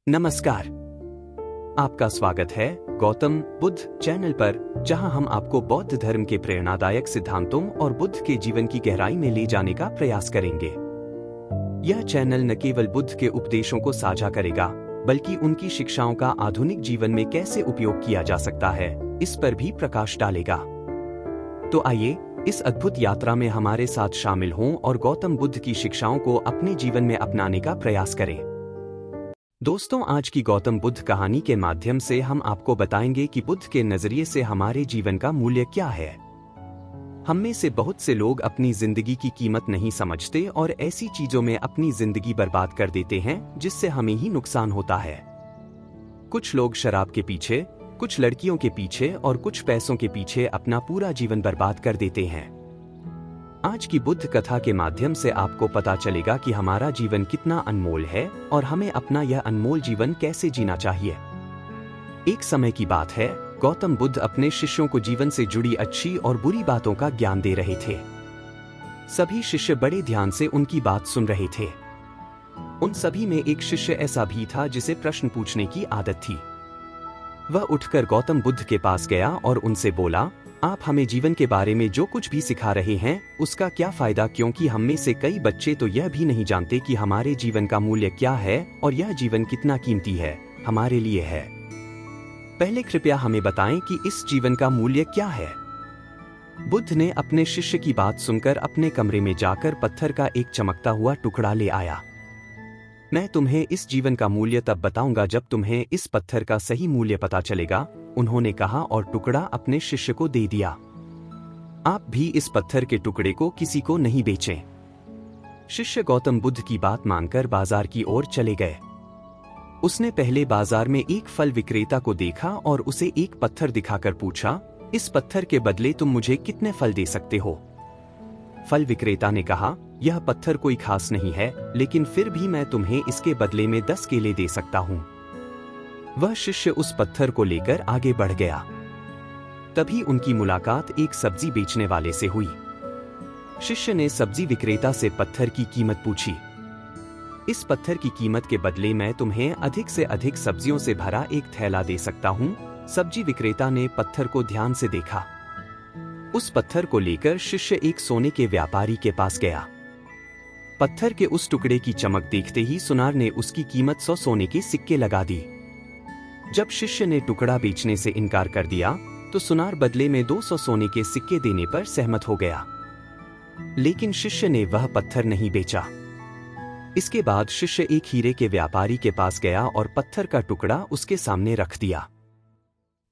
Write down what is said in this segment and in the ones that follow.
नमस्कार। आपका स्वागत है गौतम बुद्ध चैनल पर, जहां हम आपको बौद्ध धर्म के प्रेरणादायक सिद्धांतों और बुद्ध के जीवन की गहराई में ले जाने का प्रयास करेंगे। यह चैनल न केवल बुद्ध के उपदेशों को साझा करेगा, बल्कि उनकी शिक्षाओं का आधुनिक जीवन में कैसे उपयोग किया जा सकता है, इस पर भी प्रकाश डालेगा। तो आइए इस अद्भुत यात्रा में हमारे साथ शामिल हों और गौतम बुद्ध की शिक्षाओं को अपने जीवन में अपनाने का प्रयास करें। दोस्तों, आज की गौतम बुद्ध कहानी के माध्यम से हम आपको बताएंगे कि बुद्ध के नजरिए से हमारे जीवन का मूल्य क्या है। हम में से बहुत से लोग अपनी जिंदगी की कीमत नहीं समझते और ऐसी चीजों में अपनी जिंदगी बर्बाद कर देते हैं जिससे हमें ही नुकसान होता है। कुछ लोग शराब के पीछे, कुछ लड़कियों के पीछे और कुछ पैसों के पीछे अपना पूरा जीवन बर्बाद कर देते हैं। आज की बुद्ध कथा के माध्यम से आपको पता चलेगा कि हमारा जीवन कितना अनमोल है और हमें अपना यह अनमोल जीवन कैसे जीना चाहिए। एक समय की बात है, गौतम बुद्ध अपने शिष्यों को जीवन से जुड़ी अच्छी और बुरी बातों का ज्ञान दे रहे थे। सभी शिष्य बड़े ध्यान से उनकी बात सुन रहे थे। उन सभी में एक शिष्य ऐसा भी था जिसे प्रश्न पूछने की आदत थी। वह उठकर गौतम बुद्ध के पास गया और उनसे बोला, आप हमें जीवन के बारे में जो कुछ भी सिखा रहे हैं उसका क्या फायदा, क्योंकि हम में से कई बच्चे तो यह भी नहीं जानते कि हमारे जीवन का मूल्य क्या है और यह जीवन कितना कीमती है, हमारे लिए है। पहले कृपया हमें बताएं कि इस जीवन का मूल्य क्या है। बुद्ध ने अपने शिष्य की बात सुनकर अपने कमरे में जाकर पत्थर का एक चमकता हुआ टुकड़ा ले आया। मैं तुम्हें इस जीवन का मूल्य तब बताऊंगा जब तुम्हें इस पत्थर का सही मूल्य पता चलेगा, उन्होंने कहा और टुकड़ा अपने शिष्य को दे दिया। आप भी इस पत्थर के टुकड़े को किसी को नहीं बेचें। शिष्य गौतम बुद्ध की बात मानकर बाजार की ओर चले गए। उसने पहले बाजार में एक फल विक्रेता को देखा और उसे एक पत्थर दिखाकर पूछा, इस पत्थर के बदले तुम मुझे कितने फल दे सकते हो? फल विक्रेता ने कहा, यह पत्थर कोई खास नहीं है, लेकिन फिर भी मैं तुम्हें इसके बदले में 10 केले दे सकता हूं। वह शिष्य उस पत्थर को लेकर आगे बढ़ गया। तभी उनकी मुलाकात एक सब्जी बेचने वाले से हुई। शिष्य ने सब्जी विक्रेता से पत्थर की कीमत पूछी। इस पत्थर की कीमत के बदले मैं तुम्हें अधिक से अधिक सब्जियों से भरा एक थैला दे सकता हूं। सब्जी विक्रेता ने पत्थर को ध्यान से देखा। उस पत्थर को लेकर शिष्य एक सोने के व्यापारी के पास गया। पत्थर के उस टुकड़े की चमक देखते ही सुनार ने उसकी कीमत 100 सोने के सिक्के लगा दी। जब शिष्य ने टुकड़ा बेचने से इनकार कर दिया तो सुनार बदले में 200 सोने के सिक्के देने पर सहमत हो गया। लेकिन शिष्य ने वह पत्थर नहीं बेचा। इसके बाद शिष्य एक हीरे के व्यापारी के पास गया और पत्थर का टुकड़ा उसके सामने रख दिया।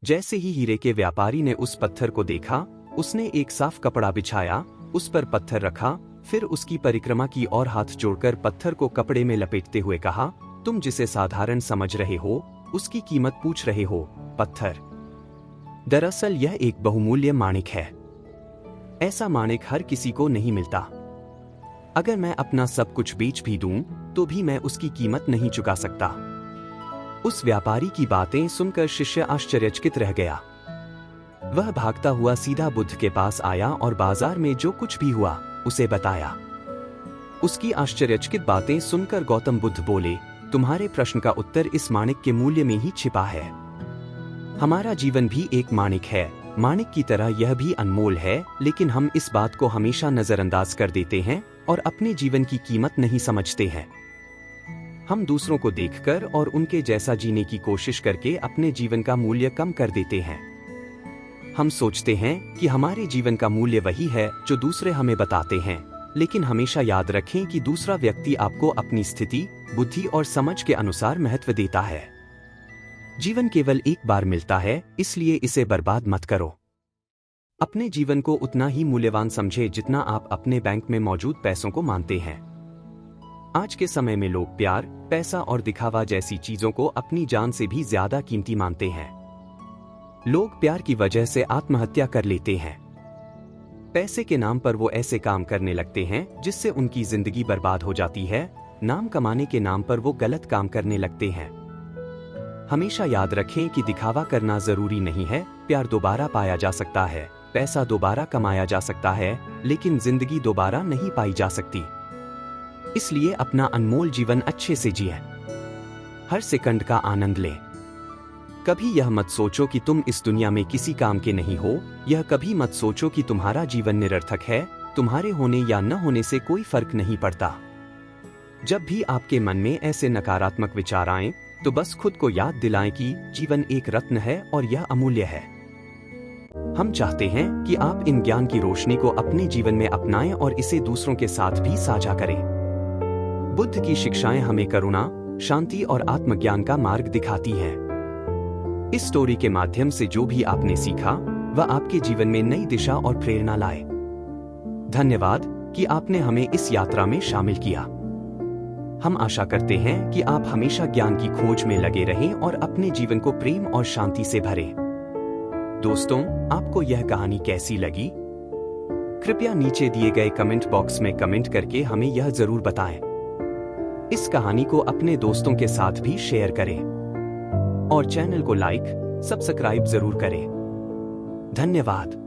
जैसे ही हीरे के व्यापारी ने उस पत्थर को देखा, उसने एक साफ कपड़ा बिछाया, उस पर पत्थर रखा, फिर उसकी परिक्रमा की और हाथ जोड़कर पत्थर को कपड़े में लपेटते हुए कहा, तुम जिसे साधारण समझ रहे हो उसकी कीमत पूछ रहे हो, पत्थर। दरअसल यह एक बहुमूल्य माणिक है। ऐसा माणिक हर किसी को नहीं मिलता। अगर मैं अपना सब कुछ बेच भी दूं तो भी मैं उसकी कीमत नहीं चुका सकता। उस व्यापारी की बातें सुनकर शिष्य आश्चर्यचकित रह गया। वह भागता हुआ सीधा बुद्ध के पास आया और बाजार में जो कुछ भी हुआ उसे बताया। उसकी आश्चर्यचकित बातें सुनकर गौतम बुद्ध बोले, तुम्हारे प्रश्न का उत्तर इस माणिक के मूल्य में ही छिपा है। हमारा जीवन भी एक माणिक है। माणिक की तरह यह भी अनमोल है, लेकिन हम इस बात को हमेशा नजरअंदाज कर देते हैं और अपने जीवन की कीमत नहीं समझते हैं। हम दूसरों को देखकर और उनके जैसा जीने की कोशिश करके अपने जीवन का मूल्य कम कर देते हैं। हम सोचते हैं कि हमारे जीवन का मूल्य वही है जो दूसरे हमें बताते हैं, लेकिन हमेशा याद रखें कि दूसरा व्यक्ति आपको अपनी स्थिति, बुद्धि और समझ के अनुसार महत्व देता है। जीवन केवल एक बार मिलता है, इसलिए इसे बर्बाद मत करो। अपने जीवन को उतना ही मूल्यवान समझे जितना आप अपने बैंक में मौजूद पैसों को मानते हैं। आज के समय में लोग प्यार, पैसा और दिखावा जैसी चीजों को अपनी जान से भी ज्यादा कीमती मानते हैं। लोग प्यार की वजह से आत्महत्या कर लेते हैं। पैसे के नाम पर वो ऐसे काम करने लगते हैं जिससे उनकी जिंदगी बर्बाद हो जाती है। नाम कमाने के नाम पर वो गलत काम करने लगते हैं। हमेशा याद रखें कि दिखावा करना जरूरी नहीं है। प्यार दोबारा पाया जा सकता है, पैसा दोबारा कमाया जा सकता है, लेकिन जिंदगी दोबारा नहीं पाई जा सकती। इसलिए अपना अनमोल जीवन अच्छे से जिएं। हर सेकंड का आनंद लें। कभी यह मत सोचो कि तुम इस दुनिया में किसी काम के नहीं हो, यह कभी मत सोचो कि तुम्हारा जीवन निरर्थक है, तुम्हारे होने या न होने से कोई फर्क नहीं पड़ता। जब भी आपके मन में ऐसे नकारात्मक विचार आएं, तो बस खुद को याद दिलाएं कि जीवन एक रत्न है और यह अमूल्य है। हम चाहते हैं कि आप इन ज्ञान की रोशनी को अपने जीवन में अपनाएं और इसे दूसरों के साथ भी साझा करें। बुद्ध की शिक्षाएं हमें करुणा, शांति और आत्मज्ञान का मार्ग दिखाती हैं। इस स्टोरी के माध्यम से जो भी आपने सीखा, वह आपके जीवन में नई दिशा और प्रेरणा लाए। धन्यवाद कि आपने हमें इस यात्रा में शामिल किया। हम आशा करते हैं कि आप हमेशा ज्ञान की खोज में लगे रहें और अपने जीवन को प्रेम और शांति से भरें। दोस्तों, आपको यह कहानी कैसी लगी? कृपया नीचे दिए गए कमेंट बॉक्स में कमेंट करके हमें यह जरूर बताएं। इस कहानी को अपने दोस्तों के साथ भी शेयर करें और चैनल को लाइक, सब्सक्राइब जरूर करें। धन्यवाद।